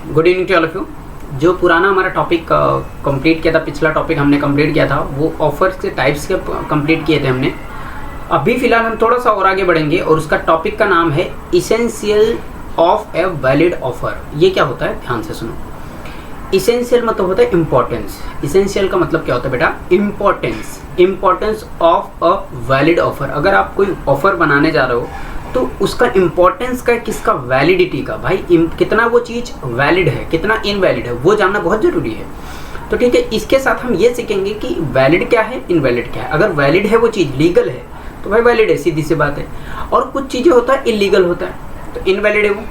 Good evening to all of you. जो पुराना हमारा टॉपिक कंप्लीट किया था, पिछला टॉपिक हमने कंप्लीट किया था, वो ऑफर्स के टाइप्स के कंप्लीट किए थे हमने। अभी फिलहाल हम थोड़ा सा और आगे बढ़ेंगे और उसका टॉपिक का नाम है essential of a valid offer. ये क्या होता है, ध्यान से सुनो। इसेंशियल मतलब होता है इम्पोर्टेंस। इसेंशियल का मतलब क्या होता है बेटा, importance. Importance of a valid offer. अगर आप कोई ऑफर बनाने जा रहे हो तो उसका इम्पोर्टेंस का, किसका, वैलिडिटी का। भाई कितना वो चीज़ वैलिड है, कितना इनवैलिड है, वो जानना बहुत ज़रूरी है। तो ठीक है, इसके साथ हम ये सीखेंगे कि वैलिड क्या है, इनवैलिड क्या है। अगर वैलिड है वो चीज़, लीगल है, तो भाई वैलिड है, सीधी सी बात है। और कुछ चीज़ें होता है इलीगल होता है, तो इनवैलिड है वो।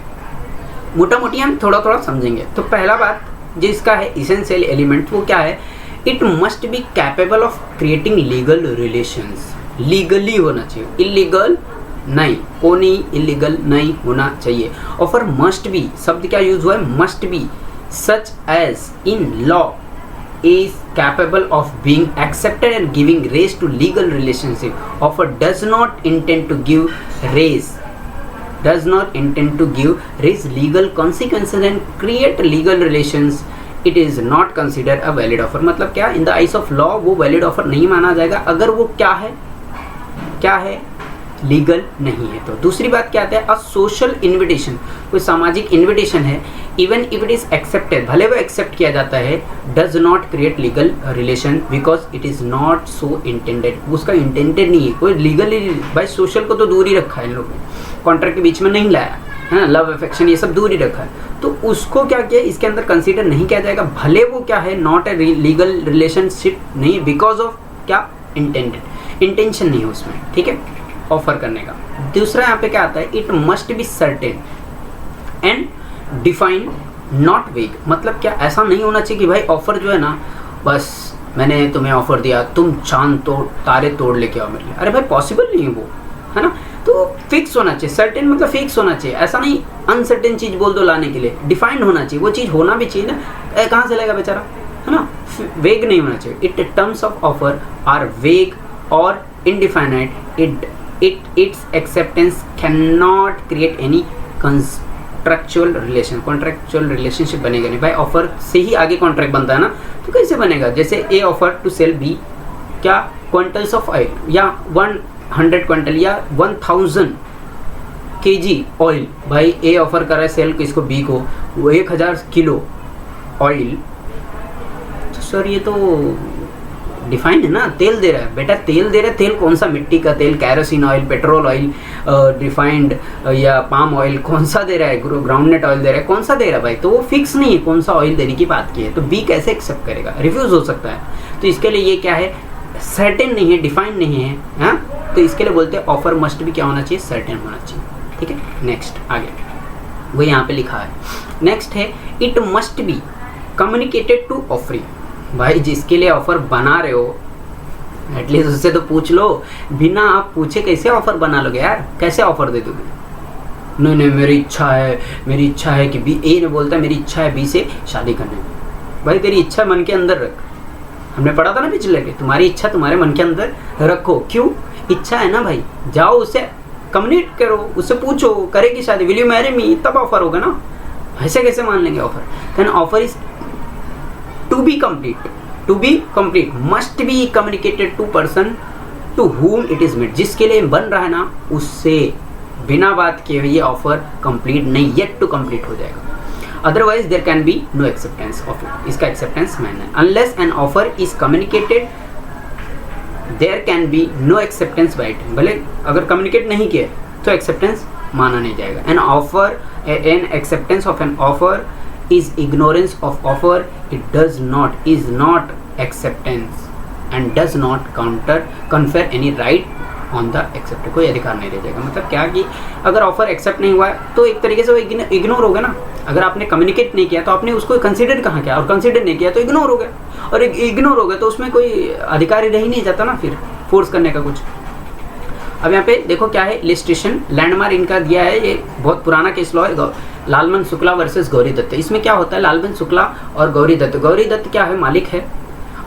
मोटा मोटी हम थोड़ा थोड़ा समझेंगे। तो पहला बात जिसका है इसेंशियल एलिमेंट, वो क्या है, it must be capable of creating legal relations. Legally होना चाहिए, इलीगल नहीं, कोनी इलीगल नहीं होना चाहिए। ऑफर मस्ट बी, शब्द क्या यूज हुआ है, must be, such as in law is capable of being accepted and giving rise to legal relationship. Offer does not intend to give rise, does not intend to give rise legal consequences and create legal relations, it is not considered a valid offer। मतलब क्या, in the eyes of law वो valid offer नहीं माना जाएगा अगर वो क्या है, क्या है, लीगल नहीं है। तो दूसरी बात क्या आता है, अ सोशल इन्विटेशन, कोई सामाजिक इन्विटेशन है, even if it is accepted, भले वो एक्सेप्ट किया जाता है, does not create legal relation because it is not so intended. उसका इंटेंडेड नहीं है, कोई लीगली। भाई सोशल को तो दूर ही रखा है इन लोगों ने, कॉन्ट्रैक्ट के बीच में नहीं लाया है ना, लव अफेक्शन ये सब दूर ही रखा है। तो उसको क्या किया, इसके अंदर कंसीडर नहीं किया जाएगा, भले वो क्या है, नॉट ए लीगल रिलेशनशिप नहीं, बिकॉज ऑफ क्या, इंटेंडेड, इंटेंशन नहीं है उसमें, ठीक है, ऑफर करने का। दूसरा यहाँ पे क्या आता है, it must be certain and define not वेग। मतलब क्या, ऐसा नहीं होना चाहिए कि भाई ऑफर जो है ना, बस मैंने तुम्हें ऑफर दिया, तुम चांद तोड़ तारे तोड़ लेके आओ मेरे लिए। अरे भाई पॉसिबल नहीं है वो, है ना। तो फिक्स होना चाहिए, सर्टेन मतलब फिक्स होना चाहिए। ऐसा नहीं अनसर्टेन चीज़ बोल दो लाने के लिए, डिफाइंड होना चाहिए, वो चीज़ होना भी चाहिए ना। कहाँ से लेगा बेचारा, है ना। वेग नहीं होना चाहिए। It terms of offer are vague और indefinite, its acceptance cannot create any contractual relationship बनेगा नहीं। भाई ऑफर से ही आगे कॉन्ट्रैक्ट बनता है ना, तो कैसे बनेगा। जैसे ए ऑफर टू सेल बी क्या, क्विंटल्स ऑफ ऑयल, या 100 क्विंटल या 1000 kg ऑयल। भाई ए ऑफर कर रहा है सेल किसको, बी को, वो 1000 किलो ऑयल। तो सर ये तो डिफाइंड है ना, तेल दे रहा है बेटा, तेल दे रहा है। तेल कौन सा, मिट्टी का तेल, kerosene oil, petrol oil, refined या पाम ऑयल, कौन सा दे रहा है, ग्राउंडनट ऑयल दे रहा है, कौन सा दे रहा है। भाई तो वो फिक्स नहीं है कौन सा ऑयल देने की बात की है, तो बी कैसे एक्सेप्ट करेगा, रिफ्यूज हो सकता है। तो इसके लिए ये क्या है, सर्टेन नहीं है, डिफाइंड नहीं है, हाँ। तो इसके लिए बोलते हैं ऑफर मस्ट भी क्या होना चाहिए, सर्टेन होना चाहिए, ठीक है। नेक्स्ट आगे वो यहाँ पे लिखा है, नेक्स्ट है it must be communicated to offering. भाई जिसके लिए ऑफर बना रहे हो एटलीस्ट उससे तो पूछ लो, बिना आप पूछे कैसे ऑफर बना लोगे यार, कैसे ऑफर दे दोगे। नहीं मेरी इच्छा है कि बी, ए ने बोलता है मेरी इच्छा है बी से शादी करने में। भाई तेरी इच्छा मन के अंदर रख, हमने पढ़ा था ना पिछले के, तुम्हारी इच्छा तुम्हारे मन के अंदर रखो। क्यों, इच्छा है ना भाई, जाओ उससे कम्युनिकेट करो, उससे पूछो करेगी शादी, विल यू मैरी मी, तब ऑफर होगा ना। ऐसे कैसे मान लेंगे offer. Then offer is to be complete must be communicated to person to whom it is made। जिसके लिए बन रहा है ना, उससे बिना बात किए ये ऑफर कंप्लीट नहीं, yet to complete हो जाएगा। otherwise there can be no acceptance of it। इसका acceptance मानना है, unless an offer is communicated there can be no acceptance by it। भले अगर communicate नहीं किया तो acceptance माना नहीं जाएगा। an acceptance of an offer is ignorance of offer, it is not acceptance and does not confer any right on the acceptor। कोई अधिकार नहीं रह जाएगा। मतलब क्या कि अगर ऑफर एक्सेप्ट नहीं हुआ है तो एक तरीके से वो इग्नोर होगा ना। अगर आपने कम्युनिकेट नहीं किया तो आपने उसको कंसीडर कहाँ किया, और कंसीडर नहीं किया तो इग्नोर हो गया, और इग्नोर हो गया तो उसमें कोई अधिकार ही रह ही नहीं जाता ना फिर फोर्स करने का कुछ। अब यहाँ पे देखो क्या है, लिस्टेशन लैंडमार्क इनका दिया है, ये बहुत पुराना केस लॉ है, लालमन शुक्ला वर्सेस गौरी दत्त। इसमें क्या होता है, लालमन शुक्ला और गौरी दत्त क्या है, मालिक है,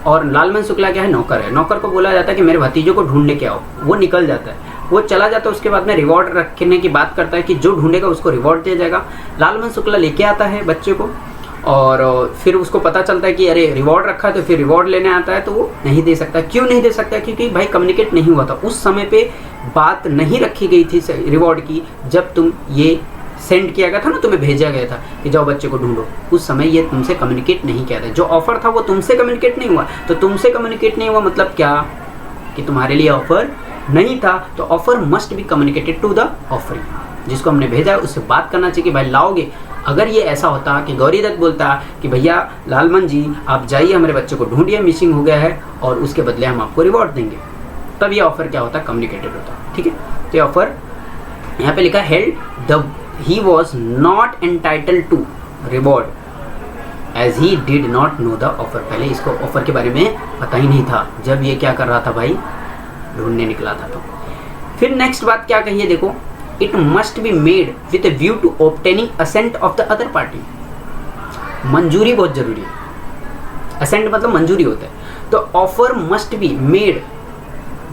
और लालमन शुक्ला क्या है, नौकर है। नौकर को बोला जाता है कि मेरे भतीजों को ढूंढने के आओ, वो निकल जाता है, वो चला जाता है। उसके बाद में रिवॉर्ड रखने की बात करता है कि जो ढूंढेगा उसको रिवॉर्ड दिया जाएगा। लालमन शुक्ला लेके आता है बच्चे को, और फिर उसको पता चलता है कि अरे रिवॉर्ड रखा है, तो फिर रिवॉर्ड लेने आता है तो वो नहीं दे सकता। क्यों नहीं दे सकता? क्योंकि भाई कम्युनिकेट नहीं हुआ था उस समय पे, बात नहीं रखी गई थी रिवॉर्ड की। जब तुम ये सेंड किया गया था ना, तुम्हें भेजा गया था कि जाओ बच्चे को ढूंढो, उस समय ये तुमसे कम्युनिकेट नहीं किया था। जो ऑफर था वो तुमसे कम्युनिकेट नहीं हुआ, तो तुमसे कम्युनिकेट नहीं हुआ मतलब क्या कि तुम्हारे लिए ऑफर नहीं था। तो offer must be communicated to the offering, जिसको हमने भेजा है उससे बात करना चाहिए कि भाई लाओगे। अगर ये ऐसा होता कि गौरी दत्त बोलता कि भैया लालमन जी आप जाइए हमारे बच्चे को ढूंढिए, मिसिंग हो गया है और उसके बदले हम आपको रिवॉर्ड देंगे, तब ये ऑफर क्या होता, कम्युनिकेटेड होता। ठीक है, तो ये ऑफर यहाँ पे लिखा held the he was not entitled to reward as he did not know the offer. पहले इसको ऑफर के बारे में पता ही नहीं था जब ये क्या कर रहा था भाई, ढूंढने निकला था। तो फिर नेक्स्ट बात क्या कही है देखो, it must be made with a view to obtaining assent of the other party. मंजूरी बहुत जरूरी है, असेंट मतलब मंजूरी होता है। तो offer must be made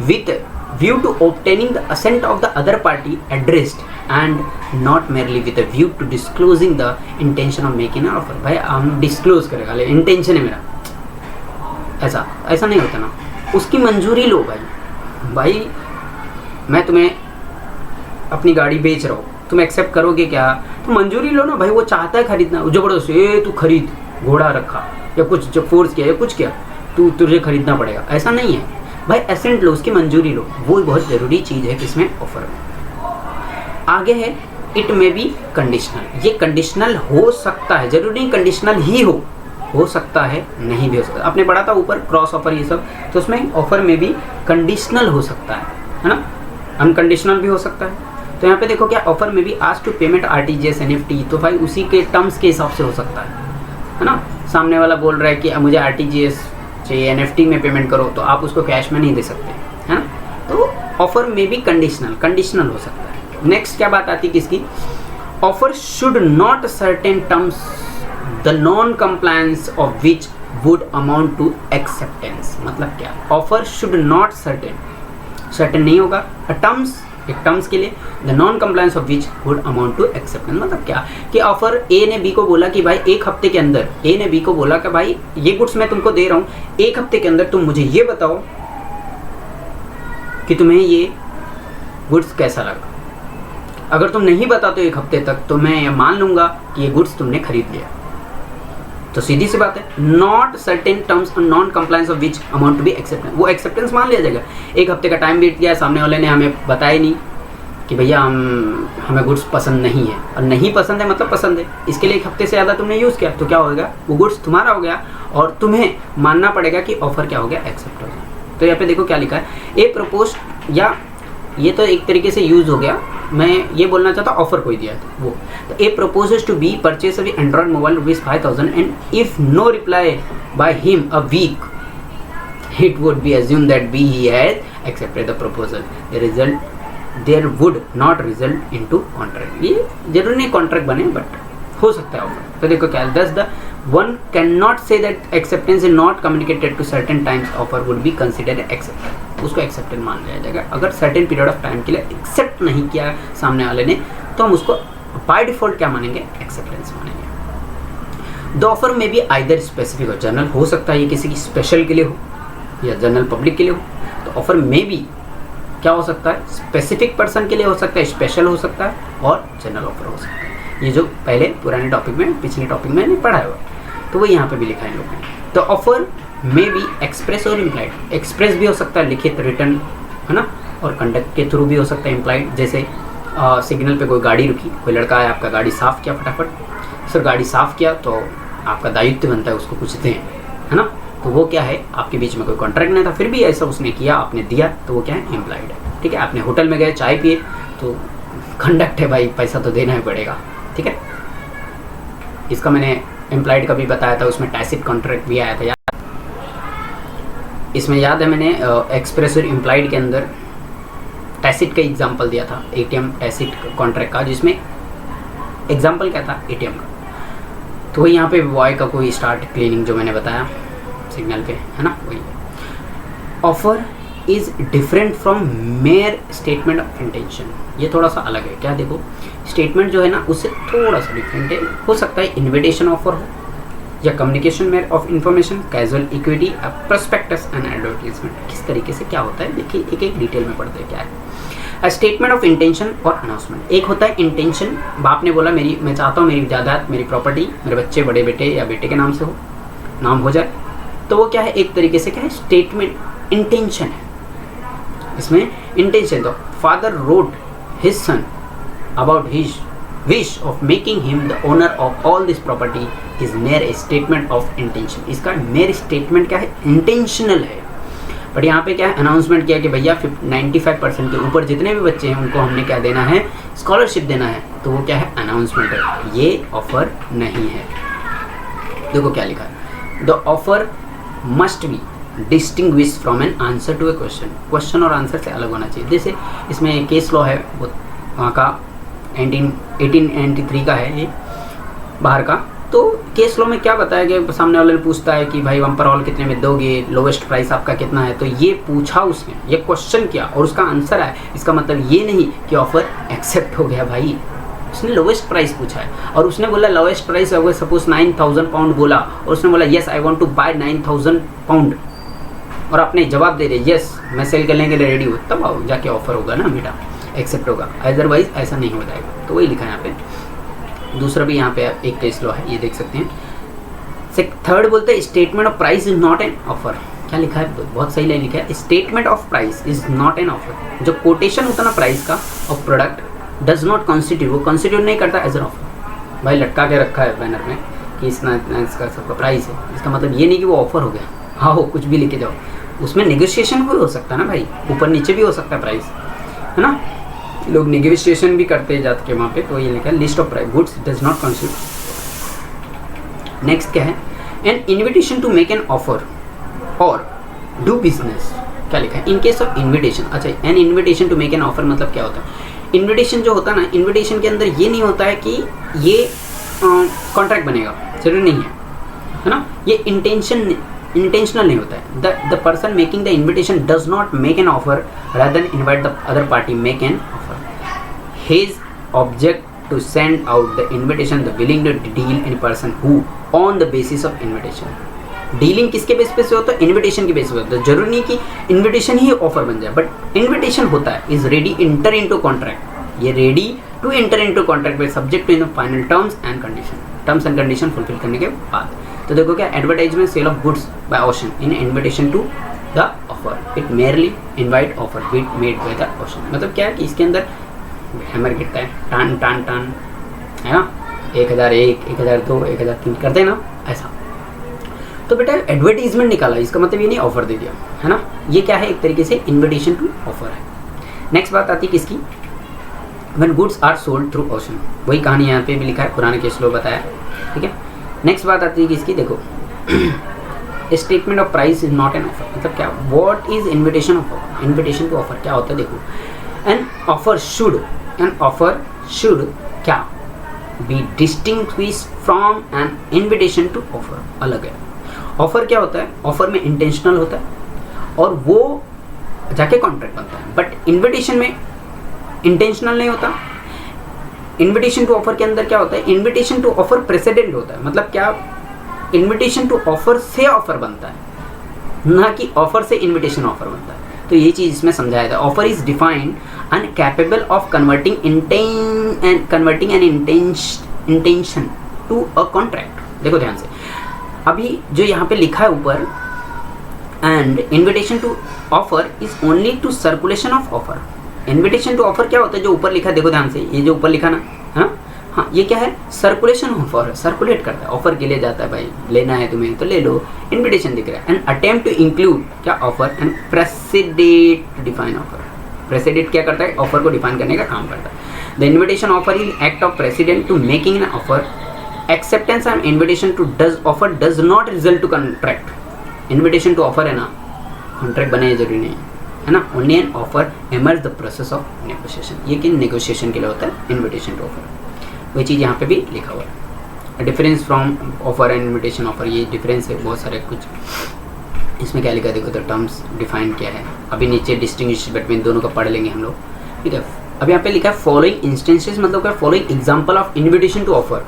with view to obtaining the assent of the other party addressed and not merely with a view to disclosing the intention of making an offer. भाई हम डिस्क्लोज करेगा, intention है मेरा, ऐसा ऐसा नहीं होता ना। उसकी मंजूरी लो भाई मैं तुम्हें अपनी गाड़ी बेच रहा हूँ, तुम एक्सेप्ट करोगे क्या? तो मंजूरी लो ना भाई, वो चाहता है खरीदना, जबरदस्ती तू खरीद, घोड़ा रखा या कुछ जो फोर्स किया या कुछ किया, तुझे खरीदना पड़ेगा, ऐसा नहीं है भाई। एसेंट लो, उसकी मंजूरी लो, वो बहुत ज़रूरी चीज़ है किसमें, ऑफर में। आगे है इट मे बी कंडीशनल। ये कंडीशनल हो सकता है, जरूरी नहीं कंडीशनल ही हो सकता है, नहीं भी हो सकता। आपने पढ़ा था ऊपर क्रॉस ऑफर ये सब, तो उसमें ऑफर में भी कंडीशनल हो सकता है ना, अनकंडीशनल भी हो सकता है। तो यहाँ पे देखो क्या, ऑफर में भी आज टू पेमेंट RTGS NFT, तो भाई उसी के टर्म्स के हिसाब से हो सकता है ना। सामने वाला बोल रहा है कि मुझे RTGS चाहिए, NFT में पेमेंट करो, तो आप उसको कैश में नहीं दे सकते, है ना। तो ऑफर में भी कंडीशनल हो सकता है। नेक्स्ट क्या बात आती है किसकी, offer should not certain terms the non compliance of which would amount to acceptance. मतलब क्या, ऑफर शुड नॉट सर्टेन नहीं होगा एक टर्म्स के लिए, the non compliance of which would amount to acceptance. मतलब क्या कि ऑफर ए ने बी को बोला कि भाई एक हफ्ते के अंदर, ए ने बी को बोला कि भाई ये गुड्स मैं तुमको दे रहा हूँ, एक हफ्ते के अंदर तुम मुझे ये बताओ कि तुम्हें ये गुड्स कैसा लगा। अगर तुम नहीं बताते एक हफ्ते तक तो मैं मान लूंगा कि ये गुड्स तुमने खरीद लिया। तो सीधी सी बात है, not certain terms non compliance of which amount to be acceptance, वो एक्सेप्टेंस मान लिया जाएगा। एक हफ्ते का टाइम बीत गया, सामने वाले ने हमें बताया नहीं कि भैया हमें गुड्स पसंद नहीं है, और नहीं पसंद है मतलब पसंद है, इसके लिए एक हफ्ते से ज़्यादा तुमने यूज़ किया, तो क्या होगा, वो गुड्स तुम्हारा हो गया और तुम्हें मानना पड़ेगा कि ऑफर क्या हो गया, एक्सेप्ट हो गया। तो यहाँ पे देखो क्या लिखा है, ए प्रपोज, या ये तो एक तरीके से यूज़ हो गया, मैं ये बोलना चाहता ऑफर कोई दिया था वो। तो A proposes to B purchase a android mobile ₹5,000 and if no reply by him a week it would be assumed that B he has accepted the proposal. There would not result into contract. ये जरूर नहीं contract बने, but हो सकता है offer. तो देखो क्या, thus the one cannot say that acceptance is not communicated to certain times offer would be considered accepted. उसको एक्सेप्टेड मान लिया जाएगा। अगर सर्टेन पीरियड ऑफ टाइम के लिए एक्सेप्ट नहीं किया सामने वाले ने, तो हम उसको बाय डिफॉल्ट क्या मानेंगे, एक्सेप्टेंस मानेंगे। द ऑफर में भी आइदर स्पेसिफिक हो, जनरल हो सकता है ये किसी की स्पेशल के लिए हो या जनरल पब्लिक के लिए हो। तो ऑफर में भी क्या हो सकता है, स्पेसिफिक पर्सन के लिए हो सकता है, स्पेशल हो सकता है और जनरल ऑफर हो सकता है। ये जो पहले पुराने टॉपिक में, पिछले टॉपिक में नहीं पढ़ा हुआ, तो वो यहाँ पे भी लिखा है लोगों ने। तो ऑफर में भी एक्सप्रेस और इम्प्लाइड, एक्सप्रेस भी हो सकता है लिखित रिटर्न, है ना, और कंडक्ट के थ्रू भी हो सकता है इम्प्लाइड। जैसे सिग्नल पे कोई गाड़ी रुकी, कोई लड़का है, आपका गाड़ी साफ़ किया फटाफट, सर गाड़ी साफ़ किया तो आपका दायित्व बनता है उसको कुछ दें, है ना। तो वो क्या है, आपके बीच में कोई कॉन्ट्रैक्ट नहीं था, फिर भी ऐसा उसने किया, आपने दिया, तो वो क्या है, इम्प्लाइड है। ठीक है, आपने होटल में गए, चाय पिए, तो कंडक्ट है भाई, पैसा तो देना ही पड़ेगा। ठीक है, इसका मैंने इम्प्लाइड का भी बताया था, उसमें टैसिट कॉन्ट्रैक्ट भी आया था यार। इसमें याद है मैंने एक्सप्रेस और इम्प्लाइड के अंदर टैसिट का एग्जाम्पल दिया था, ATM टैसिट कॉन्ट्रैक्ट का, जिसमें एग्जाम्पल क्या था, ATM का। तो वही यहाँ पे बॉय का कोई स्टार्ट क्लीनिंग जो मैंने बताया सिग्नल पे, है ना, वही। Offer is different from mayor statement of intention, ये थोड़ा सा अलग है। क्या देखो, स्टेटमेंट जो है ना उससे थोड़ा सा डिफरेंट है। हो सकता है इन्विटेशन ऑफर हो, या कम्युनिकेशन में of information, casual equity, prospectus and advertisement. किस तरीके से क्या होता है देखिए, एक एक डिटेल में पढ़ते हैं क्या है। स्टेटमेंट ऑफ इंटेंशन और अनाउंसमेंट। एक होता है इंटेंशन, बाप ने बोला मैं चाहता हूँ मेरी जायदाद, मेरी प्रॉपर्टी मेरे बच्चे, बड़े बेटे या बेटे के नाम से हो, नाम हो जाए, तो वो क्या है, एक तरीके से क्या है, स्टेटमेंट इंटेंशन है। इसमें इंटेंशन, तो father road his son about his wish of making him the owner of all this property is mayor statement of intention. इसका मेयर स्टेटमेंट क्या है, इंटेंशनल है। बट यहाँ पे क्या है, अनाउंसमेंट किया कि भैया 95% के ऊपर जितने भी बच्चे हैं उनको हमने क्या देना है, स्कॉलरशिप देना है, तो वो क्या है, अनाउंसमेंट है, ये ऑफर नहीं है। देखो क्या लिखा है, the offer must be distinguish from an answer to a question. Question और आंसर से अलग होना चाहिए। जैसे इसमें केस लॉ है, वो वहाँ का 1893 का है, ये बाहर का। तो केस लॉ में क्या बताया गया, सामने वाले ने पूछता है कि भाई बम्पर ऑल कितने में दोगे, लोवेस्ट प्राइस आपका कितना है, तो ये पूछा उसने, ये क्वेश्चन किया और उसका आंसर आया। इसका मतलब ये नहीं कि ऑफर एक्सेप्ट हो गया भाई, उसने लोवेस्ट प्राइस पूछा है और उसने बोला लोवेस्ट प्राइस, अगर सपोज 9000 पाउंड बोला और उसने बोला yes I want to buy 9000 pound, और आपने जवाब दे दिया येस मैं सेल करने के लिए रेडी हूँ, तब आओ जाके ऑफर होगा ना बेटा, एक्सेप्ट होगा, अदरवाइज ऐसा नहीं हो जाएगा। तो वही लिखा है यहाँ पे। दूसरा भी यहाँ पे एक केस लॉ है, ये देख सकते हैं। थर्ड बोलते हैं statement of price is not an offer. क्या लिखा है, बहुत सही लाइन लिखा है, statement of price is not an offer. जो कोटेशन होता है ना प्राइस का of product does not constitute, वो कॉन्स्टिट्यूट नहीं करता एज एन ऑफर। भाई लटका के रखा है बैनर में कि इतना इतना इसका सबका प्राइस है, इसका मतलब ये नहीं कि वो ऑफर हो गया। हाँ हो कुछ भी लेके जाओ, उसमें नेगोशिएशन भी हो सकता है ना भाई, ऊपर नीचे भी हो सकता है प्राइस, है ना, लोग नेगोशिएशन भी करते जाते के वहाँ पे। तो ये लिखा है list of price goods does not constitute. Next क्या है, an invitation to make an offer और डू बिजनेस। क्या लिखा है, इन केस ऑफ इन्विटेशन। अच्छा, an invitation to make an offer मतलब क्या होता है, इन्विटेशन जो होता है ना, इन्विटेशन के अंदर ये नहीं होता है कि ये कॉन्ट्रैक्ट बनेगा, जरूरी नहीं है ना, ये इंटेंशनल नहीं होता है। The person making the invitation does not make an offer rather than invite the other party make an offer. His object to send out the invitation, the willing to deal in person who on the basis of invitation. Dealing किसके base पे से होता है, invitation के base पे होता है। जरूरी नहीं कि इन्विटेशन ही ऑफर बन जाए, बट इन्विटेशन होता है is ready enter into contract, ये ready to enter into contract with subject to in the final terms and condition fulfil करने के बाद। तो देखो क्या, advertisement sale of goods by option in invitation to the offer, it merely invite offer made by the option. मतलब क्या है कि इसके अंदर हैमर गिरता है, टान टान टान, है ना, 1001, 1002, 1003 करते हैं ना ऐसा। तो बेटा एडवर्टीजमेंट निकाला, इसका मतलब ये नहीं ऑफर दे दिया, है ना, ये क्या है, एक तरीके से इन्विटेशन टू ऑफर है। नेक्स्ट बात आती है किसकी, when goods are sold through option. वही कहानी यहाँ पे भी लिखा है, पुराने केस लो बताया, ठीक है। नेक्स्ट बात आती है किसकी, देखो statement of price is not an offer. मतलब क्या, what is invitation of offer, invitation to offer क्या होता है, देखो एन ऑफर शुड क्या be distinguish from an invitation to offer. अलग है, ऑफर क्या होता है, ऑफर में इंटेंशनल होता है और वो जाके कॉन्ट्रैक्ट बनता है, बट इन्विटेशन में इंटेंशनल नहीं होता। इन्विटेशन टू ऑफर के अंदर क्या होता है, इन्विटेशन टू ऑफर प्रेसिडेंट होता है। मतलब क्या, इन्विटेशन टू ऑफर से ऑफर बनता है, ना कि ऑफर से इन्विटेशन ऑफर बनता है। तो ये चीज़ इसमें समझाया था। Offer is defined and capable of converting an intention to a contract. देखो ध्यान से, अभी जो यहाँ पे लिखा है ऊपर, and invitation to offer is only to circulation of offer. Invitation to offer क्या होता है, जो ऊपर लिखा है, देखो ध्यान से, ये जो ऊपर लिखा ना, हाँ ये क्या है, सर्कुलेशन ऑफर, सर्कुलेट करता है, ऑफर के लिए जाता है, भाई लेना है तुम्हें तो ले लो, इन्विटेशन दिख रहा है। एंड अटेम्प्ट टू इंक्लूड क्या, offer, and precedent to define offer. Precedent क्या करता है, ऑफर को डिफाइन करने का काम करता है। The invitation offer is act of president to making an offer. Acceptance and invitation to does offer does not result to contract. Invitation to offer है ना, कॉन्ट्रैक्ट बने जरूरी नहीं है ना, only an offer emerge the process of negotiation. ये कि negotiation के लिए होता है इन्विटेशन टू ऑफर। वही चीज़ यहाँ पे भी लिखा हुआ है, difference from offer and invitation offer, ये डिफरेंस है बहुत सारे कुछ। इसमें क्या लिखा है, देखो तो टर्म्स डिफाइन क्या है, अभी नीचे डिस्टिंग्विश बिटवीन दोनों का पढ़ लेंगे हम लोग, ठीक है। अब यहाँ पे लिखा है फॉलोइंग इंस्टेंसेस, मतलब क्या, following example of invitation to offer,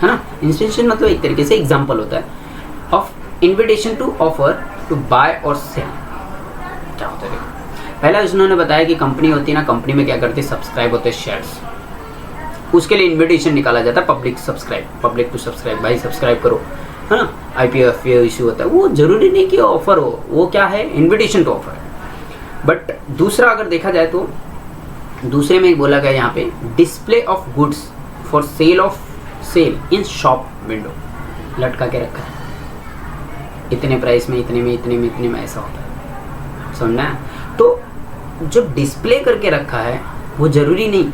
है ना। इंस्टीट्यूशन मतलब एक तरीके से एग्जाम्पल होता है of invitation to offer to buy और सेल। क्या होता है देखो, पहला उन्होंने बताया कि कंपनी होती है ना, कंपनी में क्या करती है, सब्सक्राइब होते हैं शेयर्स, उसके लिए इन्विटेशन निकाला जाता है पब्लिक टू सब्सक्राइब, भाई सब्सक्राइब करो, है ना। IPO इशू होता है, वो जरूरी नहीं कि ऑफर हो, वो क्या है, इन्विटेशन टू ऑफर है। बट दूसरा अगर देखा जाए तो दूसरे में बोला गया यहाँ पे display of goods for sale in shop window, लटका के रखा है, इतने प्राइस में, इतने में ऐसा होता है, समझना है। तो जो डिस्प्ले करके रखा है वो जरूरी नहीं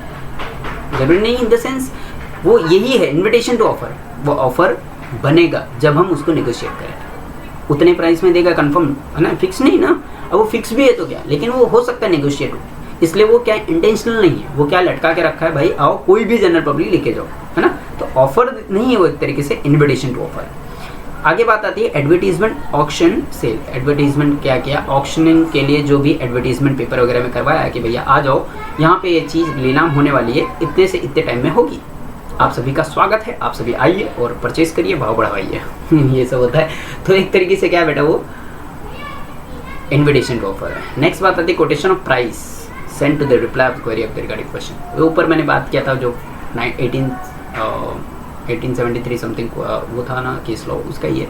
इन द सेंस वो यही है इन्विटेशन टू ऑफर। वो ऑफर बनेगा जब हम उसको नेगोशिएट करें, उतने प्राइस में देगा कंफर्म, है ना, फिक्स नहीं ना। अब वो फिक्स भी है तो क्या, लेकिन वो हो सकता है नेगोशिएट हो, इसलिए वो क्या इंटेंशनल नहीं है, वो क्या लटका के रखा है, भाई आओ कोई भी जनरल पब्लिक लेके जाओ, है ना। तो ऑफर नहीं है वो, एक तरीके से इन्विटेशन टू ऑफर। आगे बात आती है एडवर्टीजमेंट, ऑक्शन, सेल। एडवर्टीजमेंट क्या किया, ऑक्शनिंग के लिए जो भी एडवर्टीजमेंट पेपर वगैरह में करवाया कि भैया आ जाओ, यहाँ पे ये चीज़ नीलाम होने वाली है, इतने से इतने टाइम में होगी, आप सभी का स्वागत है, आप सभी आइए और परचेज करिए, भाव बढ़ाइए ये सब होता है। तो एक तरीके से क्या बेटा, वो इन्विटेशन टू ऑफर है। नेक्स्ट बात आती है quotation of price send to the reply of query of the regarding question. ऊपर मैंने बात किया था जो 1873 समथिंग वो था ना केस लॉ, उसका ये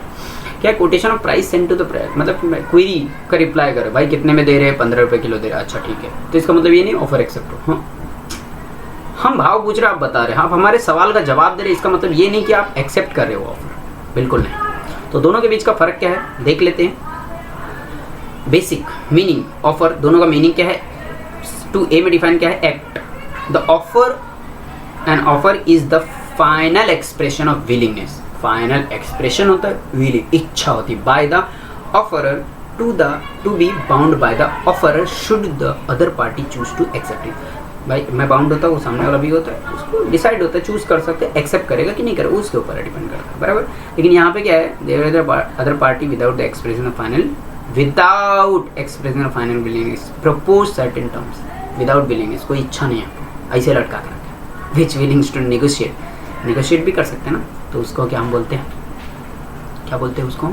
क्या, quotation of price send to the मतलब क्वेरी का रिप्लाई करे, भाई कितने में दे रहे हैं, 15 रुपये किलो दे रहे हैं, अच्छा ठीक है। तो इसका मतलब ये नहीं ऑफर एक्सेप्ट हो, हाँ हम भाव पूछ रहे आप बता रहे हैं, आप हमारे सवाल का जवाब दे रहे हैं, इसका मतलब ये नहीं कि आप एक्सेप्ट कर रहे हो ऑफर, बिल्कुल नहीं। तो दोनों के बीच का फर्क क्या है देख लेते हैं। बेसिक मीनिंग ऑफर, दोनों का मीनिंग क्या है, टू ए में डिफाइन क्या है, act the offer, an offer is the final expression of willingness. Final expression होता है विलिंग, इच्छा होती है by the offerer to be bound by the offerer should the other party choose to accept it. भाई मैं bound होता हूँ, वो सामने वाला भी होता है, उसको डिसाइड होता है, चूज कर सकते हैं, एक्सेप्ट करेगा कि नहीं करेगा, उसके ऊपर डिपेंड करता है, बराबर। लेकिन यहाँ पे क्या है, there other party without the expression of final willingness propose certain terms, without willingness, कोई इच्छा नहीं है, ऐसे लटका कर रखे, विच विलिंग्स टू नेगोशिएट भी कर सकते हैं ना, तो उसको क्या हम बोलते हैं, क्या बोलते हैं उसको,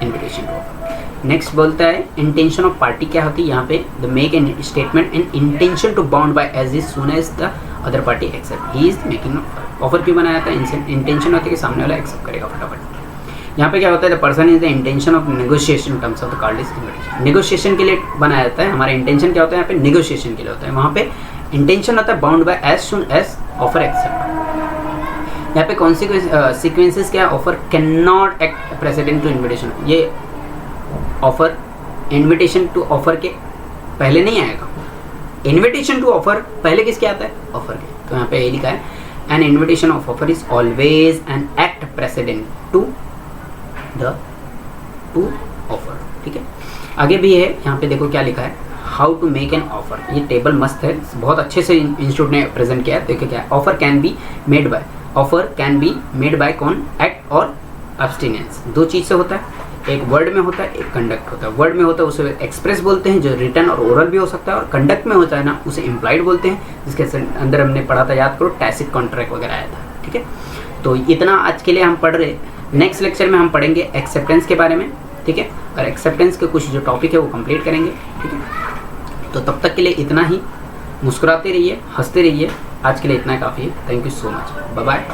इन्विटेशन टू ऑफर। नेक्स्ट बोलता है इंटेंशन ऑफ पार्टी, क्या होती है यहाँ पे, the make an statement an intention to bound by as is soon as the other party accept, he is making offer क्यों बनाया था, इंटेंशन होती है कि सामने वाला एक्सेप्ट करेगा फटाफट। यहाँ पे क्या होता है, the person is the intention of negotiation terms of the called is invitation. Negotiation के लिए बनाया जाता है, हमारा इंटेंशन क्या होता है यहाँ पे, नेगोशिएशन के लिए होता है, वहाँ पे इंटेंशन होता है bound by as soon as offer accept. यहाँ पे सीक्वेंसेस क्या है, offer can not act president to invitation, ये ऑफर इन्विटेशन टू ऑफर के पहले नहीं आएगा, इन्विटेशन टू ऑफर पहले किसके आता है, ऑफर के। तो यहाँ पे ये लिखा है an invitation of offer is always an act president to offer, ठीक है। आगे भी है, यहाँ पे देखो क्या लिखा है, how to make an offer, ये टेबल मस्त है, बहुत अच्छे से इंस्टीट्यूट ने प्रेजेंट किया है। देखिए क्या है, offer can be made by कौन, एक्ट और अब्सटिनेंस, दो चीज़ से होता है, एक वर्ड में होता है, एक कंडक्ट होता है। वर्ड में होता है उसे एक्सप्रेस बोलते हैं, जो रिटन और ओरल भी हो सकता है, और कंडक्ट में होता है ना उसे इम्प्लाइड बोलते हैं, जिसके अंदर हमने पढ़ा था, याद करो, टैसिट कॉन्ट्रैक्ट वगैरह आया था, ठीक है। तो इतना आज के लिए हम पढ़ रहे, नेक्स्ट लेक्चर में हम पढ़ेंगे एक्सेप्टेंस के बारे में, ठीक है, और एक्सेप्टेंस के कुछ जो टॉपिक है वो कंप्लीट करेंगे, ठीक है। तो तब तक के लिए इतना ही, मुस्कुराते रहिए, हंसते रहिए, आज के लिए इतना काफ़ी है। Thank you so much, bye bye.